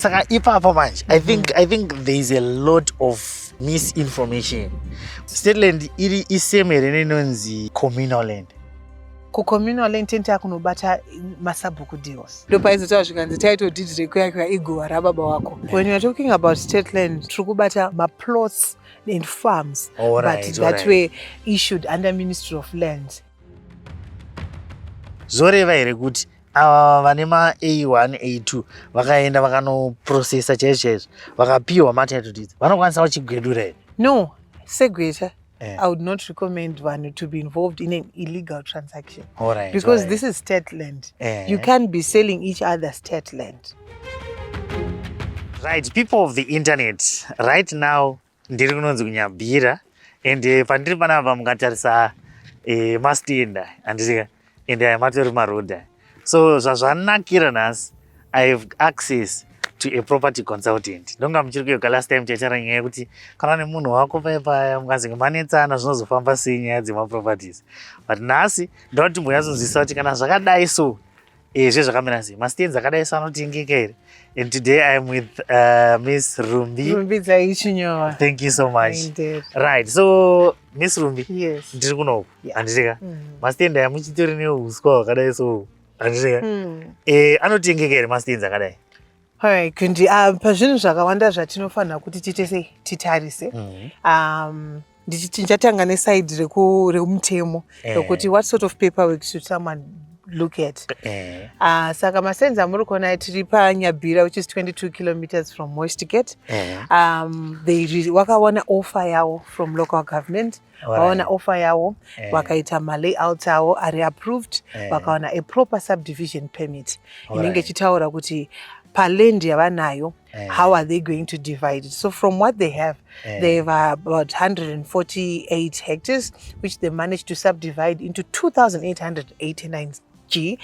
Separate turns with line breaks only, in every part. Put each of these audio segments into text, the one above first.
Saka ipapa manje. I think there is a lot of misinformation. State land iri isemere nenonzi communal land.
Communal land tenta kunobata masabhuku deals. Ndopaizotaura zvikanzi title deed rekuya igova rababa wako. When you are talking about state land, trukubata plots and farms, that were issued under Ministry of Lands.
Zoreva here kuti ava vane A1 A2 vakaenda vakanoprocessa chaizvo vakapiwa matitle deeds vanokwanisa vachigwedura here?
No, segweta. I would not recommend one to be involved in an illegal transaction. Because this is state land. You can't be selling each other's state land.
Right, people of the internet, right now, ndiri kunonzi kunyabhira and pandiri panapa mukatarisa mastenda andisika ende matori marodha. So zvazvanakira nhasi, I have access to a property consultant. Ndonga muchiri kuyoga last time chaitara nyaya yekuti kana nemunhu wako paya mukanzi manetsana zvinozofamba sei nyaya dzemaproperties. But nhasi ndoda kuti munyatsoziviswa kuti kana zvakadai so zvezvakamira sei, mastains akadai so anotengeka here. And today I am with Miss Rumbi.
Rumbi Zaichinyowa.
Thank you so much.
Indeed.
Right, so Miss Rumbi.
Yes.
Ndiri kunoku handisika mastains aya muchitori neuswa hwakadai so handisika anotengeka here mastains akadai.
Alright, kundi pazvinhu zvakawanda zvatinofanira kuti titarise. Ndichatanga neside remutemo rokuti what sort of paperwork should someone look at. Saka masenza muri kuona tiri paNyabhira, which is 22 kilometers from Westgate. Wakawana offer yavo from local government. Wakawana offer yavo, wakaita layout yavo are approved, wakawana a proper subdivision permit. Inenge chitaura kuti paland yavanayo, how are they going to divide it? So from what they have about 148 hectares, which they managed to subdivide into 2,889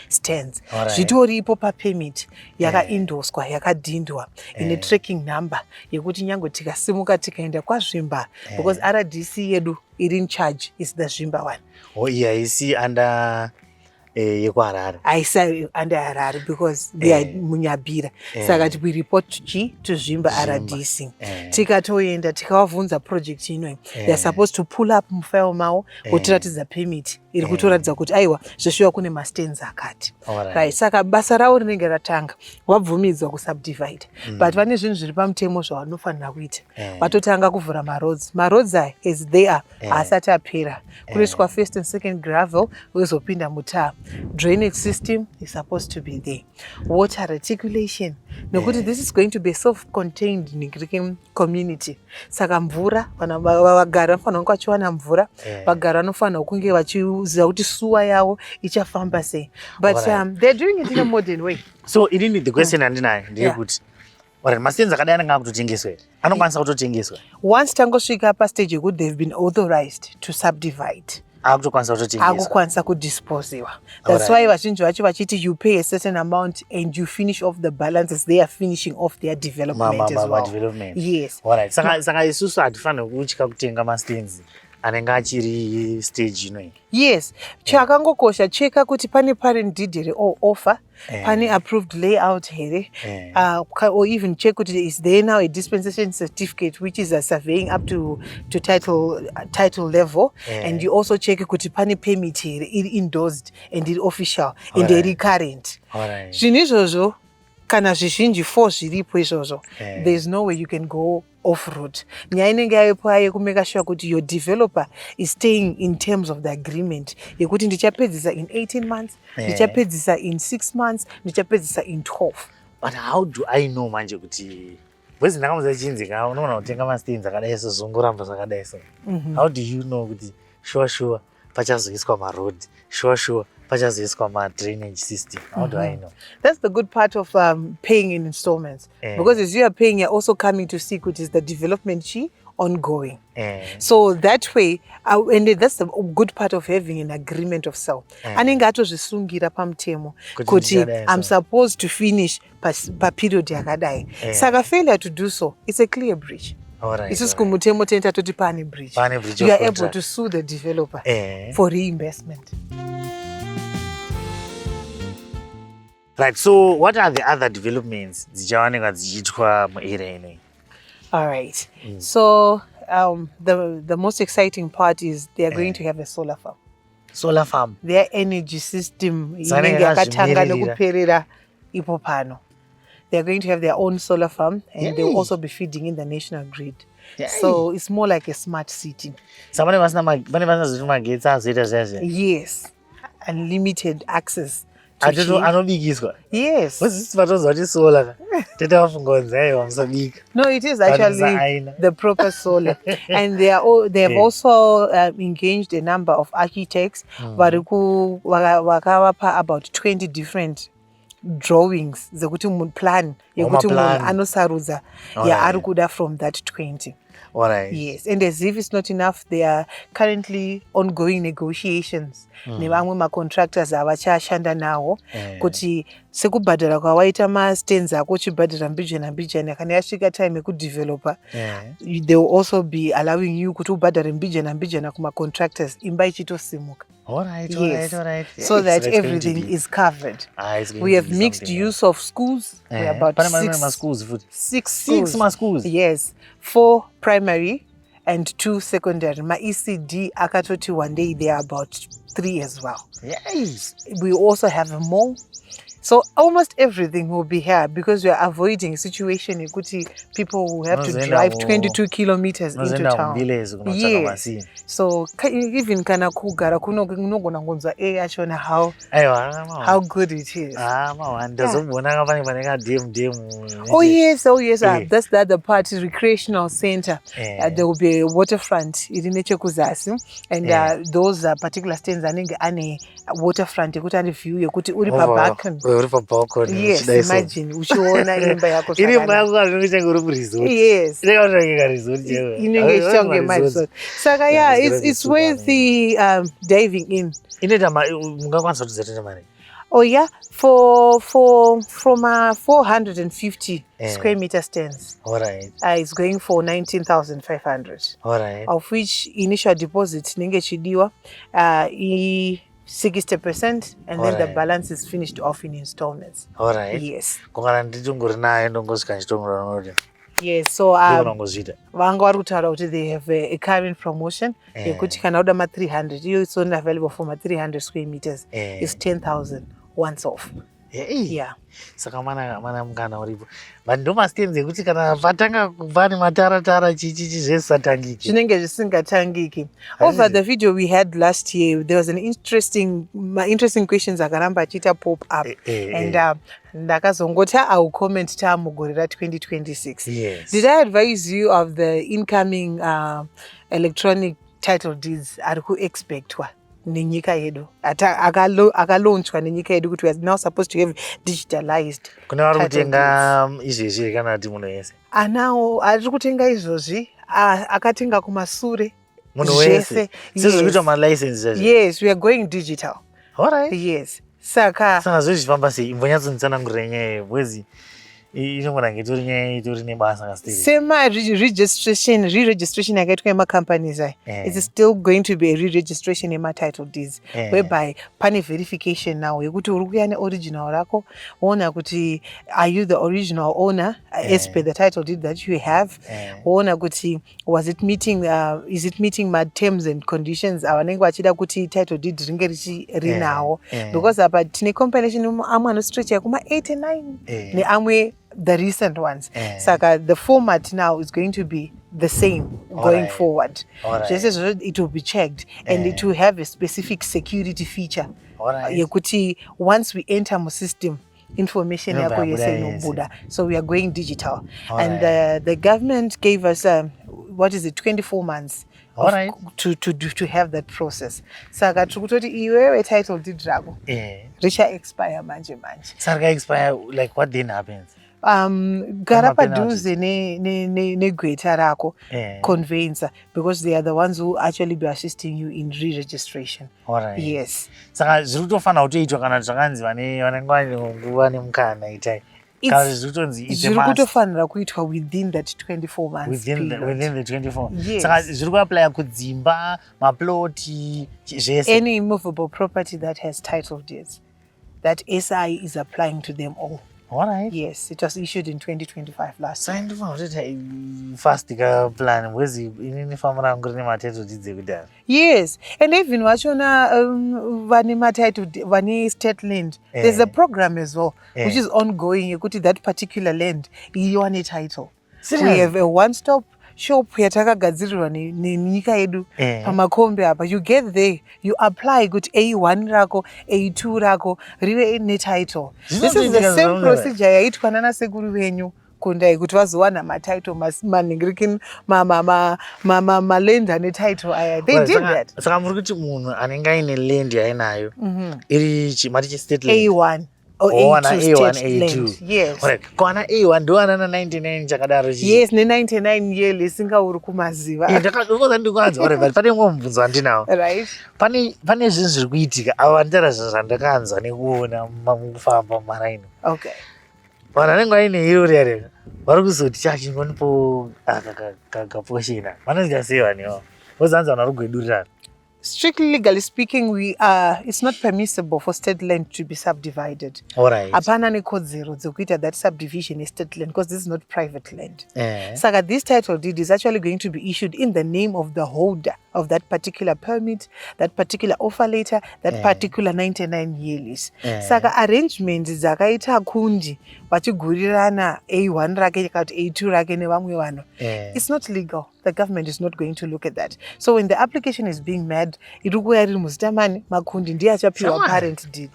stands. Zvitoripo permit yakaindoswa yakadhindwa ine tracking number yekuti nyange tikasimuka tikaenda kwaZvimba, because RDC yedu iri in charge is the Zvimba one.
Oh yeah, you see under yekuHarare.
I say under Harare because they are munyabhira. Saka we report to Zvimba RDC. Tikatoenda tikavabvunza project ino. They are supposed to pull up mufile mao votiratidza permit iri kutoratidza kuti aiwa zveshuwa kune mastains akati. Right, saka basa ravo rinenge ratanga, wabvumidzwa kusubdivide. But vane zvinhu zviri pamutemo zvavanofanira kuita. Vatotanga kuvhura maroads aya as they are haasati apera. Kunoiswa first and second gravel wozopinda mutaa. Drainage system is supposed to be there. Water reticulation. Nokuti this is going to be a self-contained Nigerian community. Saka mvura, vagara vanofanira kunge vachiwana mvura, vagara vanofanira kunge vachiziva kuti suwa yavo ichafamba sei. But they're doing it in a modern way.
So inini the question andinayo ndeyekuti mastains akadai anenge akutotengeswa here, anokwanisa kutotengeswa
once tangosvika pastage yekuti they've been authorized to subdivide. Akukwanisa kudisposiwa. That's why vazhinji vacho vachiti you pay a certain amount and you finish off the balances. They are finishing off their development as well.
Development.
Yes.
Alright. Saka isusu hatifanira kutya kutenga mastains anenge achiri stage inoi.
Yes. Chakangokosha cheka kuti pane parent deed here or offer, pane approved layout here, or even check kuti is there now a dispensation certificate which is a surveying up to title level, and you also check kuti pane permit here, it endorsed and it official and it current. Zvinhu izvozvo kana zvizhinji force zviripo izvozvo, there is no way you can go off road. Nyaya inenge yavepo yekumeka sure kuti your developer is staying in terms of the agreement yekuti ndichapedzisa in 18 months, ndichapedzisa in 6 months, ndichapedzisa in 12.
But how do I know manje kuti bwezi ndakamuza chinzika unoona kutenga mastains akadai so zongoramba zvakadai so? How do you know kuti sure pachazoiswa maroad, sure pachazoiswa ma-drainage system? How do I know?
That's the good part of paying in installments. Because as you are paying, you're also coming to see what is the development ongoing. So that way, and that's the good part of having an agreement of sale. Anenge atozvisungira pamutemo kuti I'm supposed to finish pa period yakadai. Saka failure to do so, it's a clear breach. Isusu kumutemo tenta toti pane breach. You are able to sue the developer, yeah, for reimbursement.
Right, right. So inini the question andinayo ndeyekuti mastains akadai anenge akutotengeswa here, anokwanisa kutotengeswa
Once tangosvika pastage yekuti they've been authorized to subdivide. Once tangosvika pastage yekuti pane permit here, it endorsed and it official and it current. Zvinhu izvozvo kana zvizhinji force zviripo izvozvo, there is no way you can go off road.
Right, so what are the other developments dzichawanikwa dzichiitwa muarea inoi?
All right. So the most exciting part is they are going to have a solar farm.
Solar farm.
Their energy system
Zanenge
inenge yakatanga
yazvimirira.
nekuperera ipo pano. They are going to have their own solar farm, and they will
Yay.
also be feeding in the national grid.
Yay.
So it's more like a smart city.
So pane vasina zviri magetsi azoita zvazvo.
Yes, unlimited access to
Atito
heat.
anobikiswa.
Yes.
What's patozwa kuti solar? Tete wafunga kunzi aiwa musabika.
No, it is actually the proper solar, and they have also engaged a number of architects. Vakavapa about 20 different drawings zekuti plan yekuti munhu anosarudza yaari kuda from that 20.
Alright.
Yes, and as if it's not enough, there are currently ongoing negotiations nevamwe macontractors avachashanda nawo kuti sekubhadhara kwawaita mastands ako uchibhadhara mbijana kana yasvika time yekudevelopa, they will also be allowing you kuti ubhadhare mbijana kumacontractors imba ichitosimuka.
Alright.
So that everything is covered. We have mixed use of schools. We have about six schools. Yes, 4 primary and 2 secondary. My ECD akatoti one day they are about 3 as well.
Yes.
We also have a mall. So almost everything will be here because we are avoiding a situation in which people will have to drive 22 kilometers into town. Yes. So even kana kugara kunogona ngonzwa achona how good it is. Oh yes. That's the other part, recreational center. There will be a waterfront iri nechekuzasi, and those particular stands anenge ane waterfront yekuti ane view yekuti uri pabalcony. Yes, imagine uchiona imba yako yes, inenge ichonge resort. Saka it's worthy diving in. Oh yeah, from 450 square meter stands.
Alright.
It's going for 19,500.
Alright.
Of which initial deposit ninge chidiwa 60%, and then the balance is finished off in installments.
Alright.
Yes. Yes, so vanga vari kutaura kuti they have a current promotion yekuti kana uda ma 300, it's only available for ma 300 square meters. It's 10,000 once off. Yeah.
Saka mana mukana uripo, but ndo mastenzi ekuti kana patanga kubva nemataratara chichi zvisatangiki
zvinenge zvisingatangiki. Over the video we had last year, there was an interesting questions akaramba achiita pop up, and ndakazongoti I will comment mugore ra 2026.
Yes.
Did I advise you of the incoming electronic title deeds ari kuexpectwa nenyika yedu akalaunchwa nenyika yedu kuti we are now supposed to have digitalized?
Kune vari kutenga izvezvi kana kuti munhu wese
anawo ari kutenga izvozvi akatenga kumasure
munhu wese sezviri kuita malicense.
Yes, we are going digital.
Alright.
Yes, saka
zvezvifamba sei? Imbonyatsonditsanangurira nyaya bwezi inogona kunge itori nebasa kasitiri.
Sema re-registration yakaitwa yemacompanies it's still going to be a re-registration yema-title deeds, whereby pane verification now yekuti uri kuya ne-original rako woona kuti are you the original owner as per the title deed that you have, woona kuti is it meeting my terms and conditions avanenge vachida kuti title deed ringe rinawo, because apa tine combination amwe anostretcha kuma 89 neamwe the recent ones. Saka the format now is going to be the same going forward. Just as it will be checked, and it will have a specific security feature. Yekuti once we enter my system, information yako yese inobuda. So we are going digital. And the government gave us 24 months to have that process. Saka tukutoti iwewe title deed rako richa expire manje.
Sarga expire, like what then happens?
Gara padhuze negweta rako conveyancer, because they are the ones who actually be assisting you in re-registration. Yes.
Saka zviri kutofanira kutoitwa kana zvakanzi vanenge vane nguva nemukana itai.
Zviri kutofanira kuitwa within that 24 months
within the 24.
Yes.
Saka zviri kuapply kudzimba, maploti zvese.
Any immovable property that has title deeds, that SI is applying to them all.
All right.
Yes, it was issued in 2025 last year.
Fast plan where's in farm title.
Yes, and even wachona vane title vane state land, there's a program as well which is ongoing. You could that particular land iwane title. We have a one-stop shop yatakagadzirirwa nenyika yedu pamakombe apa. You get there, you apply kuti A1 rako, A2 rako rive netitle. This is the same procedure yaitwa nana sekuru venyu kundai kuti vazowana matitle manhingiriki maland ane title aya. They did that.
Saka muri kuti munhu anenge aine land yainayo iri chimati state land
A1 or A2 state land. Yes.
Alright. Kwana A1 ndo ana 99 chakadaro chi.
Yes, ne 99 yele singauri kumaziva.
Ndakazokoza ndikwanza. Alright, pane ngomubvunzo andinawo.
Right.
Pane zvinhu zviri kuitika ava ndara zvinhu zvandakanzwa nekuona mukufamba maraino.
Okay.
Vanhu vanenge vaine irori yareka vari kuzoti chachingonipo kaposhina vanonzwa sei vanhuwo vozanza vanhu vari kugwedurirana.
Strictly legally speaking, it's not permissible for state land to be subdivided.
All right.
Apana nekodzero dzekuita that subdivision is state land because this is not private land. Saka this title deed is actually going to be issued in the name of the holder of that particular permit, that particular offer letter, that particular 99 year lease. Saka arrangements dzakaita kundi vachigurirana A1 rake kuti A2 rake nevamwe vanhu. It's not legal. The government is not going to look at that. So when the application is being made, irikuya riri muzitamani makundi ndiye achapiwa parent deed.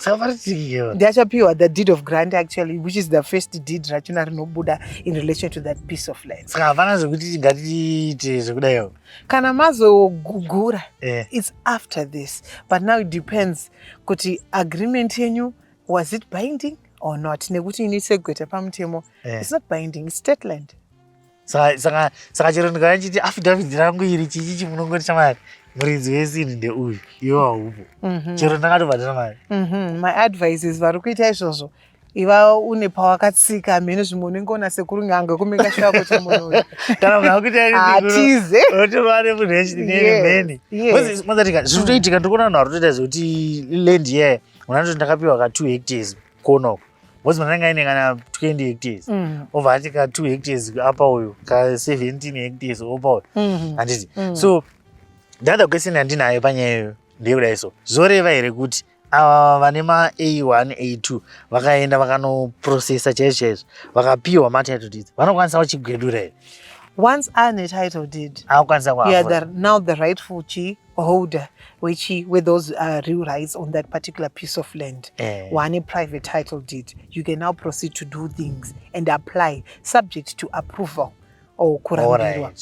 Ndiye achapiwa the deed of grant actually, which is the first deed rachona rinobuda in relation to that piece of land.
Saka hapana zvokuti ngatiite zvekudaiwo.
Kana mazogugura, it's after this. But now it depends kuti agreement yenyu, was it binding or not? Nekuti inisegweta pamutemo, it's not binding, it's state land.
Saka chero ndikachiti affidavit rangu iri chichi munongoti chamari muridzi wesini ndeuyu iwe haupo chero ndakatobhadhira mari.
My advice is vari kuita izvozvo iva une pawakatsika mhene zvimwe unenge ona sekuru nganga kumeka shuwa kuti munhu uyu
kana
atize
otovane munhu wechidineni mheni mazatika zviri kutoitika ndikuona vanhu vari kutoita zvekuti land iyaye unatoti ndakapiwa ka 2 hectares konoko bozi mananga aine kana 20 hectares obva ati ka 2 hectares apa uyu ka 17 hectares opa uyu handiti. So the other question handinayo panyayo ndeyekudai so zoreva here kuti ava vane ma-A1 A2 vakaenda vakanoprocessa chaizvo chaizvo vakapiwa matitle deeds vanokwanisa kuchigwedura here.
Once ane title deed, you are now the rightful holder where those real rights on that particular piece of land. One a private title deed, you can now proceed to do things and apply subject to approval or kurambirwa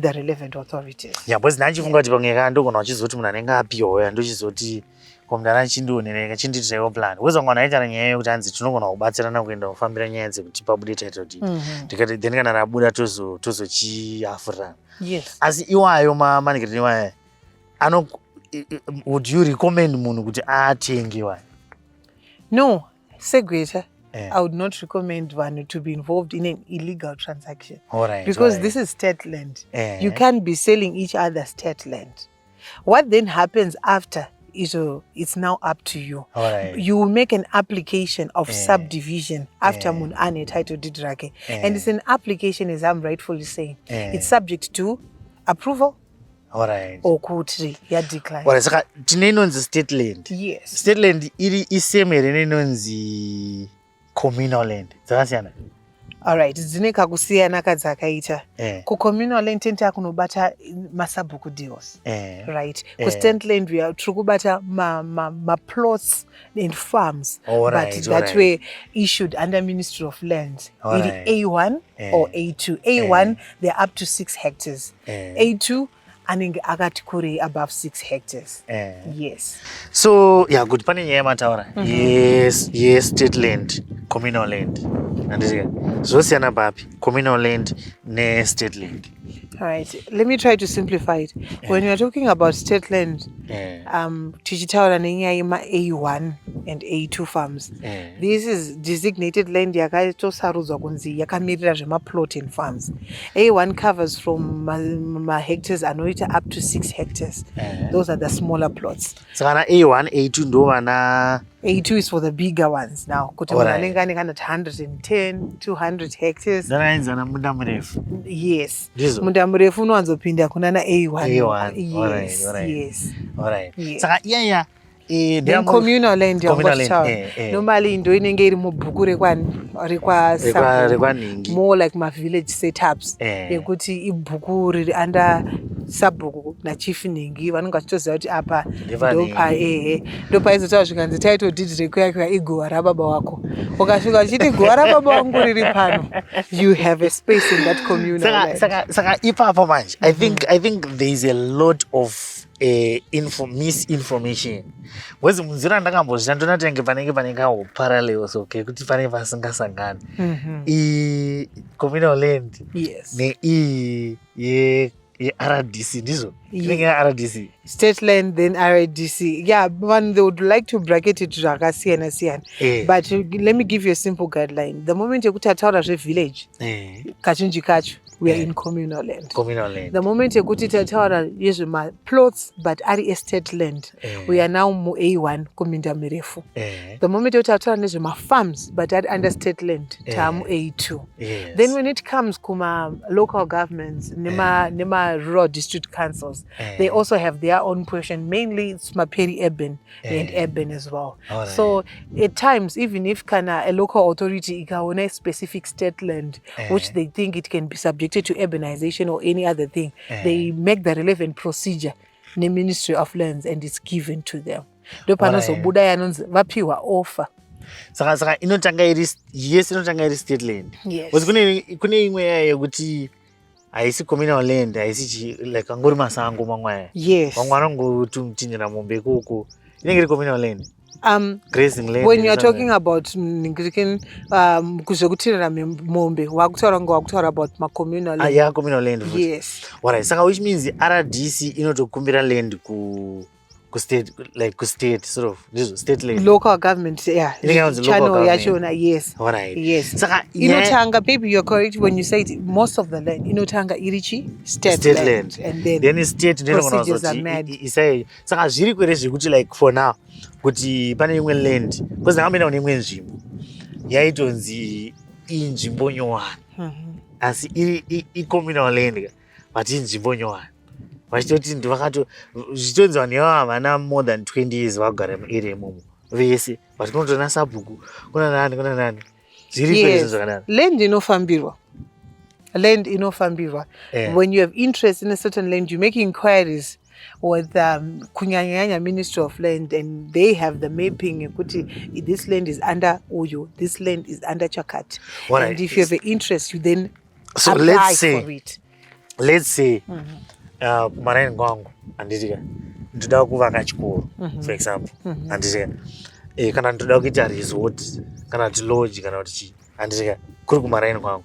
the relevant authorities.
Yeah, but nanchifunga kuti pamwe kandogona uchizoti munhu anenge apiwa ndochizoti komdana chindioneneka chinditirawo plan wezwa mwana aita nyaya yekuti anzi tinogona kubatsirana kuenda kufambira nyaya dzekuti pabude title deed ndikati then kana rabuda tozochiafurana.
Yes.
Asi iwayo mamanigireti iwayo would you recommend munhu kuti atenge iwayo?
No, segweta. I would not recommend one to be involved in an illegal transaction. Because this is state land. You can't be selling each other state land. What then happens after is it's now up to you. You will make an application of subdivision after mun ane title deed rake. And it's an application, as I'm rightfully saying. It's subject to approval. Or kuti ya decline.
Saka tinenonzi state land.
Yes.
State land iri iseme renenonzi communal land. Dzakasiyana.
Alright, dzine kakusiyana kadzakaita. Ku communal land tenta kunobata masabhuku deals. Right. Ku state land we are trukubata ma plots and farms. But that way issued under Ministry of Lands. Iri A1 or A2. A1 they're up to 6 hectares. A2 aninge akati kuri above 6 hectares. Yes.
So yeah, good pani nyaya mataura. Yes, state land, communal land. Andizika. Zvosiyana papi? Communal land ne state land.
All right. Let me try to simplify it. When you are talking about state land, tichitaura nenyaya yema-A1 and A2 farms. This is designated land yakatosarudzwa kunzi yakamirira zvemaplot and farms. A1 covers from hectares anoita up to 6 hectares. Those are the smaller plots.
Saka A1, A2 ndo vana
A2 is for the bigger ones now. Kuti munhu anenge ane kana 110, 200 hectares.
Dzanainzana munda murefu.
Yes. Munda murefu unowanzopinda kuna na A1.
Yes.
Yes.
Alright. Saka iyaya
then communal land normally ndo inenge iri mubhuku rekwaningi more like ma-village setups yekuti ibhuku riri under sabhuku nachief ningi vanonge vachitoziva kuti apa ndopa izotaura zvikanzi title deed rekuyakuya igova rababa wako ukasvika uchiti gova rababa wangu riri pano you have a space in that communal land.
Saka ipapo manje I think there is a lot of misinformation. Wezi munzira ndakambozvita ndonatenge panenge kawo parallels okay kuti pane vasingasangani. Communal land.
Yes.
Ne RDC ndizo. Inenge RDC.
State land then RDC. Yeah, one they would like to bracket it zvakasiyana. But let me give you a simple guideline. The moment yekuti ataura zve-village, kazhinji kacho we are in communal land. The moment yekuti tataura yezvema-plots but ari estate land, we are now mu-A1 kuminda mirefu. The moment yekuti tataura nezvema-farms but ari under state land, tamu-A2. Then when it comes kuma local governments, nema rural district councils, they also have their own portion. Mainly it's peri-urban and urban as well. So at times, even if a local authority ikaona a specific state land, which they think it can be subjected to urbanization or any other thing, they make the relevant procedure in the Ministry of Lands and it's given to them. Ndopanozobuda yanonzi vapiwa offer.
Saka inotanga iri state land.
Yes.
Kune imwe yekuti haisi communal land, haisi like angori masango mamwe.
Yes.
Vamwana ngotumtinira mombe ikoko. Inenge iri communal land. Grazing land.
When you are talking about kuzvekutirira mombe, wakutaura about communal land.
Yeah, communal land.
Yes.
Alright, saka which means RDC inotokumbira land ku state, like ku state sort of state land.
Local government, yeah.
Channel
yachona, yes.
Alright.
Yes. Saka inotanga, baby, you're correct when you say it, most of the land inotanga irichi state land. And then
state
procedures are mad.
Saka zviri kwere zvekuti like for now kuti pane imwe land because ndakamboenda kune imwe nzvimbo yaitonzi inzvimbo nyowani asi iri communal land but inzvimbo nyowani vachitoti zvitonziwa nevana more than 20 years vakugara muarea imomo vese but kunotona sabhuku kuna nani zviri kwere zvakanaka.
Land inofambirwa. When you have interest in a certain land, you make inquiries with kunyanya Ministry of Land, and they have the mapping. This land is under Uyo, this land is under Chakat. And if you have an interest, you then apply for it.
Let's say kumaraini kwangu anditika ndoda kuvaka chikoro for example anditika kana ndoda kuita resort kana kuti lodge kana kuti chii anditika kuri kumaraini kwangu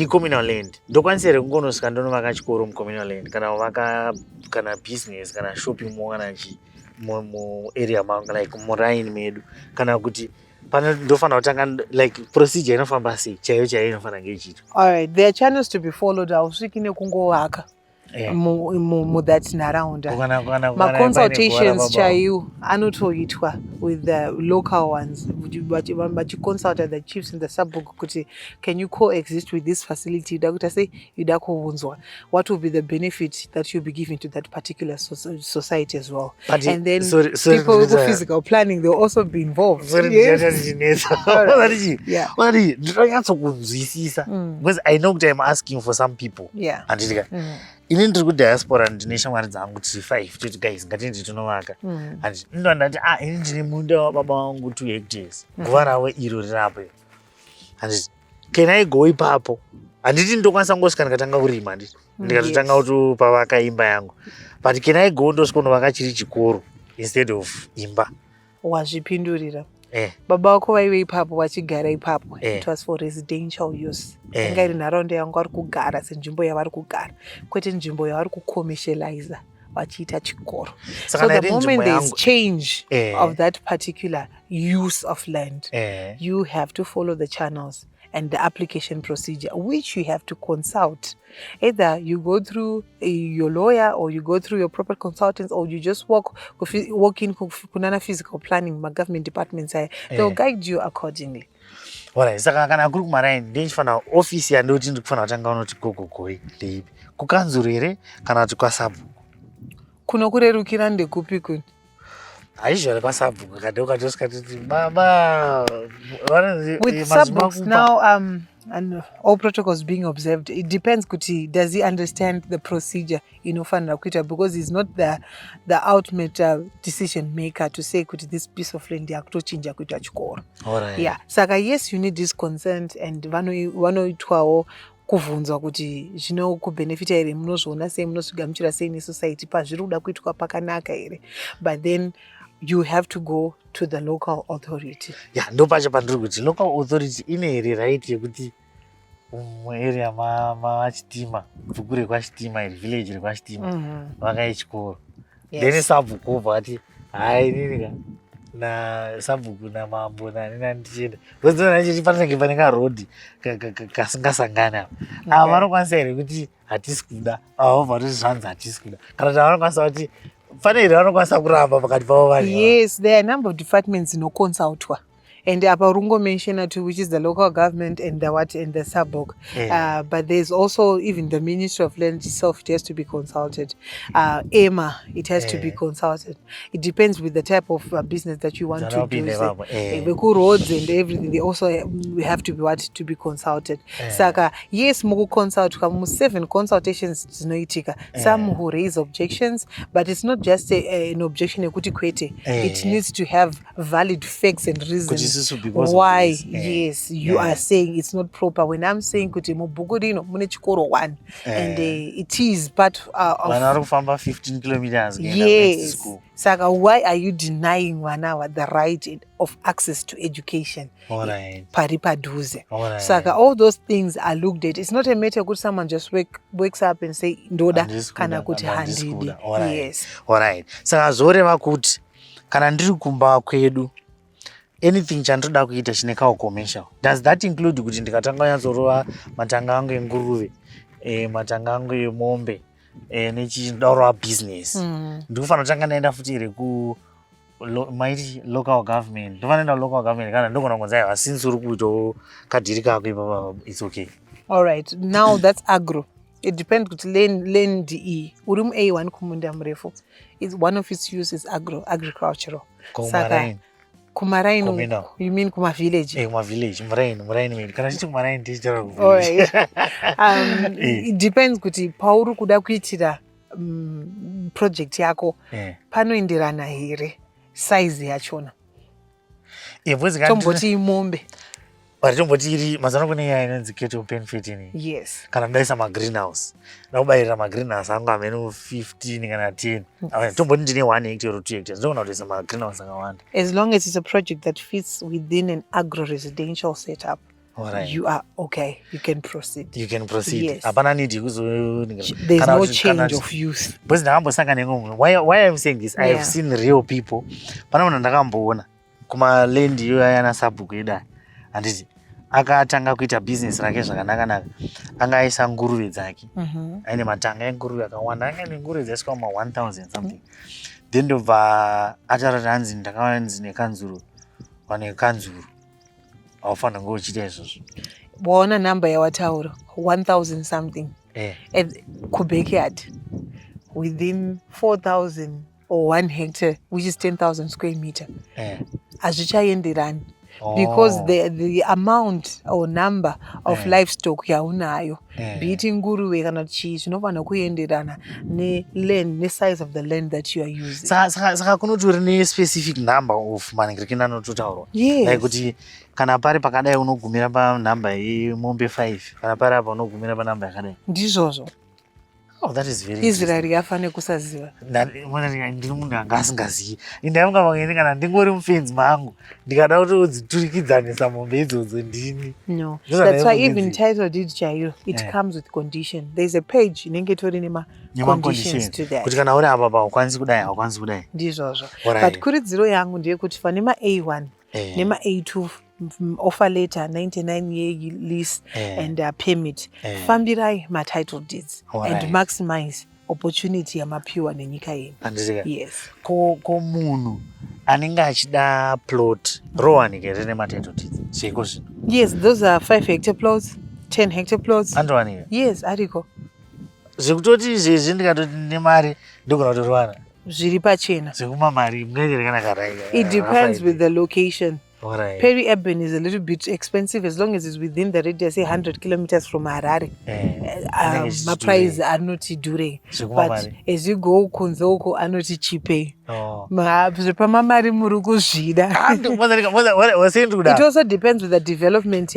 communal land ndokwanisa here kungonosvika ndonovaka chikoro mucommunal land kana kuvaka kana business kana shopping mall kana chii muarea mangu like muraini medu kana kuti pana ndofana kutanga like procedure inofamba sei chaiyo inofana ngeichito.
Alright, there are channels to be followed. Hausviki nekungovaka that nharaunda. Ma-consultations chaiyo anotoitwa with the local ones. Vachiconsulta the chiefs in the subbook kuti can you coexist with this facility? Dakuta say yuda kuunzwa. What will be the benefit that you'll be giving to that particular society as well?
But
and then people with physical planning, they'll also be involved.
Because I know that I'm asking for some people.
Yeah.
Ini ndiri kudiaspora ndine shamwari dzangu tiri 5 toti guys ngatindi tinovaka and ndandati ini ndine munda wababa wangu 2 hectares guva ravo iro rirapo handiti can I go ipapo handiti ndokwanisa ngosvika ndikatanga kurima handiti ndikatotanga kutopavaka imba yangu but can I go ndosvika kunovaka chiri chikoro instead of imba.
Wazvipindurira. Baba wako vaive ipapo vachigara ipapo. It was for residential use. Inga iri nharaunda yangu vari kugara senzvimbo yavari kugara kwete nzvimbo yavari kucommercializa vachiita chikoro.
Saka
So the
nairi
moment
nzvimbo
there's
yangu.
change of that particular use of land, you have to follow the channels and the application procedure, which you have to consult. Either you go through your lawyer, or you go through your proper consultants, or you just walk in kunana physical planning, my government departments, they'll guide you accordingly.
Alright, saka kana kuri kumaraini ndichifanira ofisi yandoti ndikufanira kutanga unoti gogogoi ndeipi, kukanzuru here kana kuti kwasabhuku?
Kunokurerukira ndekupi kuni?
Haizvori kwasabhuku ukatosvika kuti baba
with subbooks now, and all protocols being observed, it depends kuti does he understand the procedure inofanira kuita, because he's not the ultimate decision maker to say kuti this piece of land yakutochinja kuita chikoro. Yeah, saka yes, you need this consent, and vanoitwawo kuvunzwa kuti zvinokubenefita here, munozviona sei, munozvigamuchira sei nesociety, pazviri kuda kuitwa pakanaka here, but then you have to go to the local authority. Yeah,
ndo pacho pandiri kuti local authority ine here right yekuti area machitima, bvuku rekwachitima iri, village rekwachitima vakai chikoro, then sabhuku obva ati hai ninika na sabhuku namambo nani ndichienda, vozonachiti panenge pane karodhi kasingasangani apa. Ava vanokwanisa here kuti hatisi kuda, ava vobva kuti zvanzi hatisi kuda, kana kuti vanokwanisa kuti pane here vanokwanisa kuramba pakati pavo vanhu.
Yes, there are a number of departments inoconsultwa, and apa rungo mention too, which is the local government and the SABOC. But there's also even the Ministry of Land itself, it has to be consulted. EMA, it has to be consulted. It depends with the type of business that you want to do. Roads and everything, they also have to be to be consulted. Saka, yes, mugu consult, 7 consultations zinoitika. Some who raise objections, but it's not just an objection. It needs to have valid facts and reasons. Why yes you are saying it's not proper, when I'm saying kuti mubhuku rino mune chikoro 1 and it is part of
15 kilometers.
Yes, saka why are you denying vana the right of access to education? Pari padhuze. Saka all those things are looked at. It's not a matter kuti someone just wakes up and say ndoda kana kuti handidi. Yes.
Alright, saka zvoreva kuti kana ndiri kumba kwedu, anything chandoda kuita chine kawo commercial, does that include kuti ndikatanga nyatsorova matanga angu enguruve, matanga angu emombe, nechindaurwa business, ndikufanira kutanga naenda futi here ku maiti local government, ndofana naenda local government kana ndogona kunzi aiwa since uri kuitawo kadhiri kako ipapa, it's okay.
Alright, now that's agro. It depends kuti land uri mu-A1 kumunda mrefu, one of its uses agricultural. Saka kumaraini, you mean kuma village?
Kuma village, muraini. Kana chiti kumaraini ndichitara ku
village. It depends kuti pauri kuda kuitira project yako panoenderana here size yachona. Tomboti imombe.
Tomboti iri mazana kune nyaya inonzi keto pen fitting.
Yes.
Kana ndaisa greenhouse. Ndakubayira greenhouse angu amene 15 kana 10. Tomboti ndine 1 hectare or 2 hectares. Ndokona kutoisa greenhouse akawanda.
As long as it's a project that fits within an agro-residential setup, you are okay. You can proceed. Yes.
Hapana need
there's no change of use.
Because why I'm saying this, I have seen real people. Pana ndakamboona kuma land iyo yana sabhuku idai. Anditi akatanga kuita business rake zvakanaka, angaisa nguruve dzake, aine matanga enguruve akawanda, anga nenguruve dzasvika 1000 something. Then ndobva atarati hanzi ndakawanzi nekanzuru, wane kanzuru aufanira kunge uchiita izvozvo.
Waona number yawataura 1000 something kubackyard within 4000 or 1 hectare, which is 10,000 square meter. Hazvichaenderani. Because the amount or number of livestock yaunayo, be it nguruve kana chii, zvinofanira kuenderana ne size of the land that you are using.
Saka kunotori ne specific number of manengirikina anototaurwa.
Yes.
Like kuti kana pari pakadai unogumira pa number yemombe 5, kana pari apa unogumira pa number yakadai.
Ndizvozvo.
Oh, that is very
Israel yafane kusaziva.
Ndiri munhu anga asingazivi. Indaimunga vangeni kana ndingori mufenzi mangu ndikada kutoturikidzanisa mombe idzodzo ndini.
No, that's why even title did Jairo, it comes with condition. There's a page inenge itori nema conditions to that.
Kuti kana uri apa haukwanisi kudai, haukwanisi kudai.
Ndizvozvo. But kuridziro yangu ndeyekuti fanema A1 nema A2 offer letter 99 year lease and permit. Fambirai ma title deeds and maximize opportunity yamapiwa nenyika yenu. Yes.
Ko munhu anenge achida plot rowanike rine ma title deeds. Zviko zvino.
Yes, those are 5 hectare plots, 10 hectare plots.
Andowanike.
Yes, ariko.
Zvekutoti izvezvi ndikatoti nemari ndogona kutoriwana.
Zviri pachena.
Zvekumamari mungaitire kana karai.
It depends with the location.
Alright.
Peri-urban is a little bit expensive as long as it's within the radius, say 100 kilometers from Harare. My price are not dure. But as you go, Konzoko are not cheap. It also depends with the development.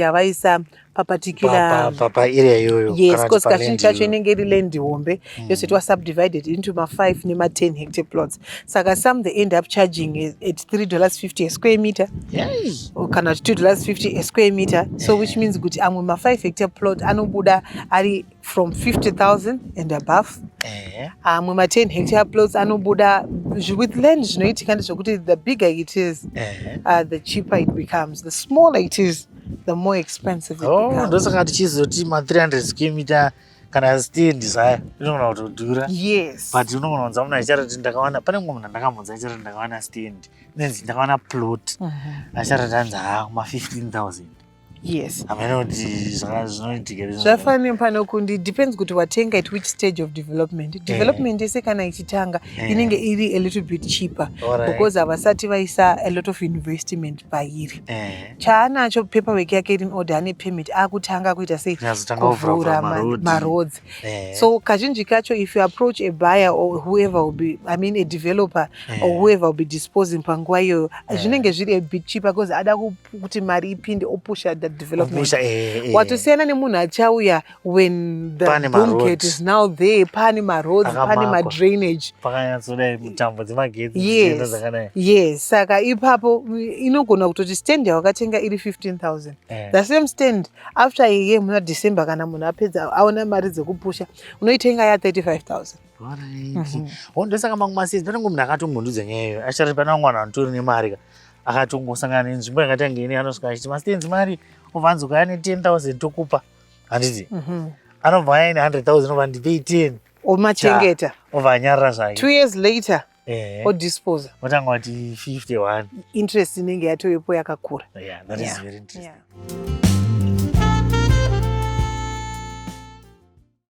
Particular
area.
Yes, because Kashin Church in land hombe, yes, it was subdivided into my 5 nema 10 hectare plots. Saga some they end up charging at $3.50 a square meter.
Yes.
Or cannot $2.50 a square meter. So which means good I'm with my 5 hectare plot, Anu Buddha are from 50,000 and above. With my 10 hectare plots, Anu Buddha with land, you know, it kind of the bigger it is, the cheaper it becomes. The smaller it is, the more expensive it becomes.
Ndosaka tichizoti ma 300 square meter kana stand zaya inogona kutodhura.
Yes.
But unogona kunza munhu achirati ndakawana pane mumwe munhu ndakamudza achirati ndakawana stand. Nenzi ndakawana plot. Achirati anza ma 15,000.
Yes.
Zvafani
panokundi depends kuti watenga at which stage of development. Development yese kana ichitanga inenge iri a little bit cheaper because avasati vaisa a lot of investment pairi. Chaanacho paperwork yake iri in order ane permit akutanga kuita sei kuvhura ma roads. So kazhinji kacho if you approach a buyer or whoever will be, I mean a developer or whoever will be disposing panguva iyo zvinenge zviri a bit cheaper because ada kuti mari ipinde opusha development. Watusiyana nemunhu achauya when the boom gate is now there, pane ma roads, pane ma drainage. Yes, saka ipapo inogona kutoti stand yawakatenga iri 15,000. The same stand after a year muna December kana munhu apedza aona mari dzekupusha unoitenga ya 35,000.
Ndosaka mangu masisi panenge munhu akatongondudza nyaya iyoyo achirati pana mwana anotori nemari akatongosangana nenzvimbo yakatanga ini anosvika achiti mastenzi mari uvanzuka ane 10,000 tokupa handiti anobva aine 100,000 ova ndipei 10
omachengeta
ova anyarara zvake
2 years later odisposa
otanga kuti 51
interest inenge yatovepo yakakura.
That is very interesting.